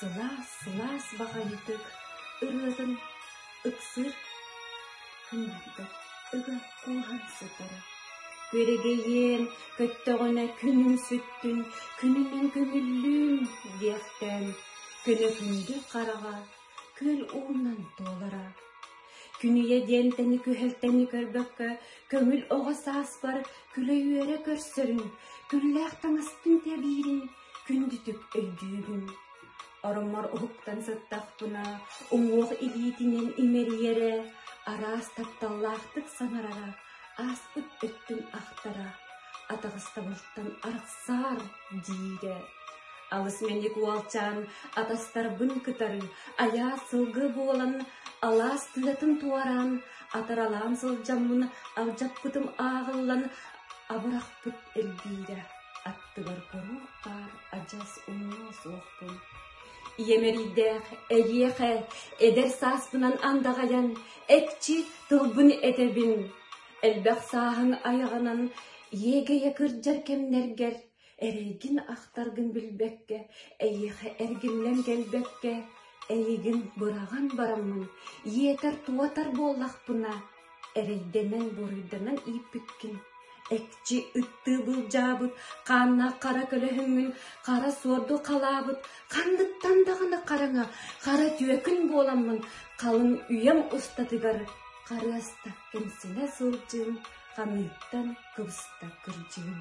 Сылас бағайытық, ұрығын ұқсыр, күндігіп, ұға қуған сытары. Көрегейен, көттіғына күнін сүттін, күнінен көміллін дектен, күні күнді қараға, көл уынан толыра. Күніе дентені көхелтені көрбөккө, көміл оға сас бар, күлі үйері көрсірін, күлләқтің ыстын тәбейрін, күндітік өйдүйін. Орымар ұхықтан сыттақпына, ұңуық илетінен имериері, арас тапталлақтық санарара, ас өттін ақтара, атағыстабылттан арықсар дейді. Алыс менек уалчан, атастар бұн кытарын, ая сылғы болан, алас тылатын туаран, атаралан сылжамын, алжап күтім ағылан, абырақ бұт әлдейді. Аттығар қоруқ бар, ажас ұңы соқпын. Иемеридех, әйеқе, әдер саспынан андағаян, әкчі тұлбын әдебін. Әлбәқ сағын аяғынан, еге екір жаркемнергер, әрегін ақтаргын білбәкке, әйеқе әргіллен келбәкке, әйегін бұраған барамын, етер туатар болақпына, әрейденен борыйданан ипіккін. Әкчі үтті бұл жабыт, қанна қара көліхіңін, қара сорды қалабыт, қандыттан дағына қараңа, қара түйекін боламын, қалың үйем ұстатығар, қары астақ кемсіне сылжын, қамиттан қыбыста күржін.